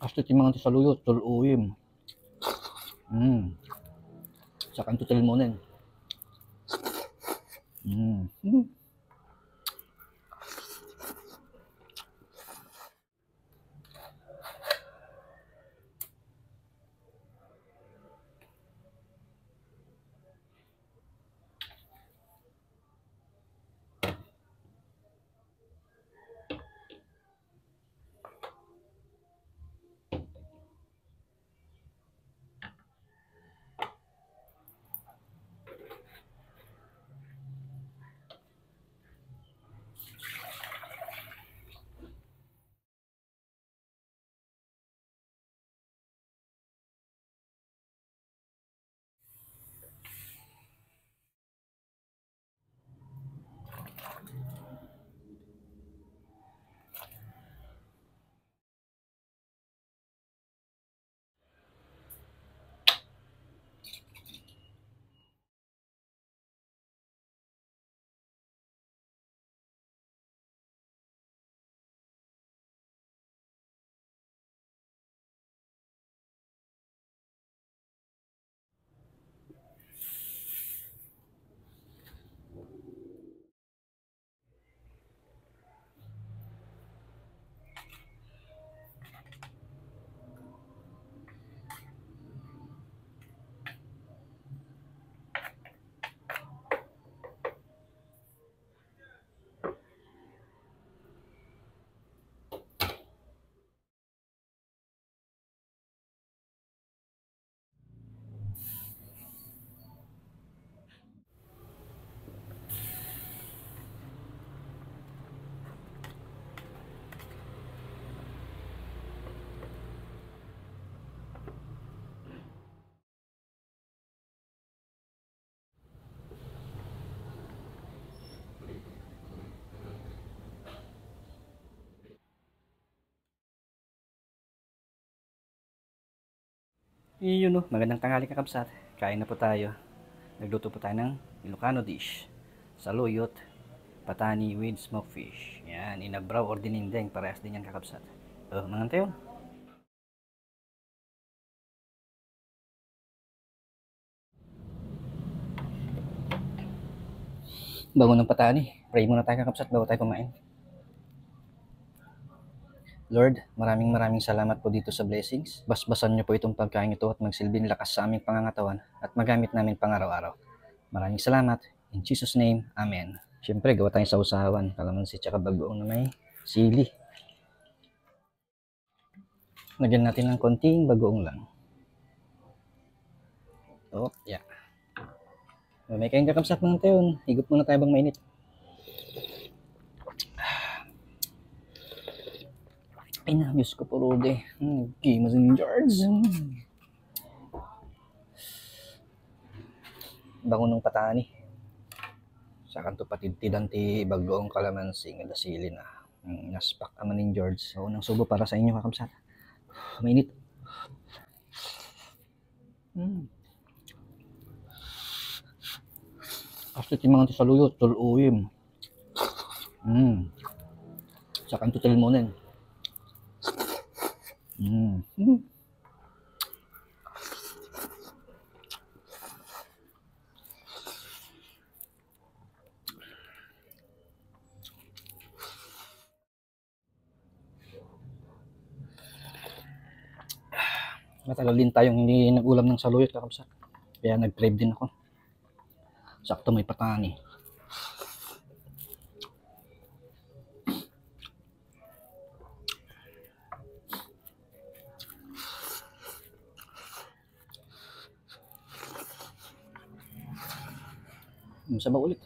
Asli timang ti saluyot, tuluyim. Sa kanto tilmonen. Iyon no, magandang tanghali kakabsat. Kain na po tayo. Nagluto po tayo ng Ilocano dish. Saluyot, patani with smoked fish. Yan, inabraw or dinindeng. Parehas din yan kakabsat. Mga tayo. Bago ng patani, pray muna tayo kakabsat bago tayo kumain. Lord, maraming salamat po dito sa blessings. Basbasan niyo po itong pagkain ito at magsilbing lakas sa aming pangangatawan at magamit namin pang-araw-araw. Maraming salamat. In Jesus' name, Amen. Siyempre, gawa tayong sausawan. Kalamansi tsaka bagoong na may sili. Lagyan natin ng konting bagoong lang. Yeah. May kain kakabsat mga tayo. Higop muna tayo bang mainit. Ay na, Diyos ko po, Rode. Gimas in George. Bango ng patani. Sa kanto patidtidan ti bagoong kalamansi nga dasili na. Naspak naman ni George. So, unang subo para sa inyo kakabsat. Mainit. Asli timang ti saluyot, tuluyim. Sa kanto tilmonen. Matagal din tayong hindi nag-ulam ng saluyot kakabsat. Kaya nag-crave din ako. Sakto may patani. Sabaw ulit.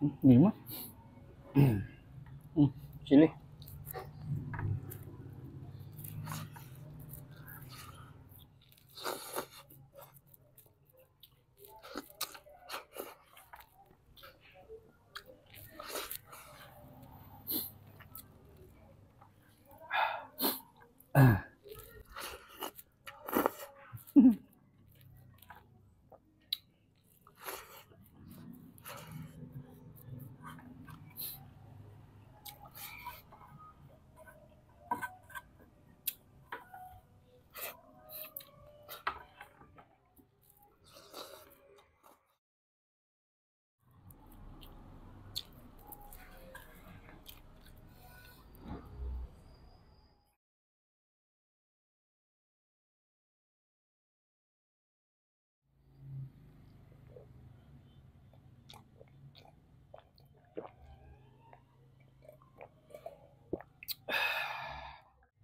Hindi mo. Sili.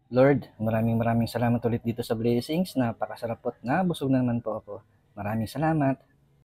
Lord, maraming salamat ulit dito sa blessings. Napakasarap po at nabusog na naman po ako. Maraming salamat.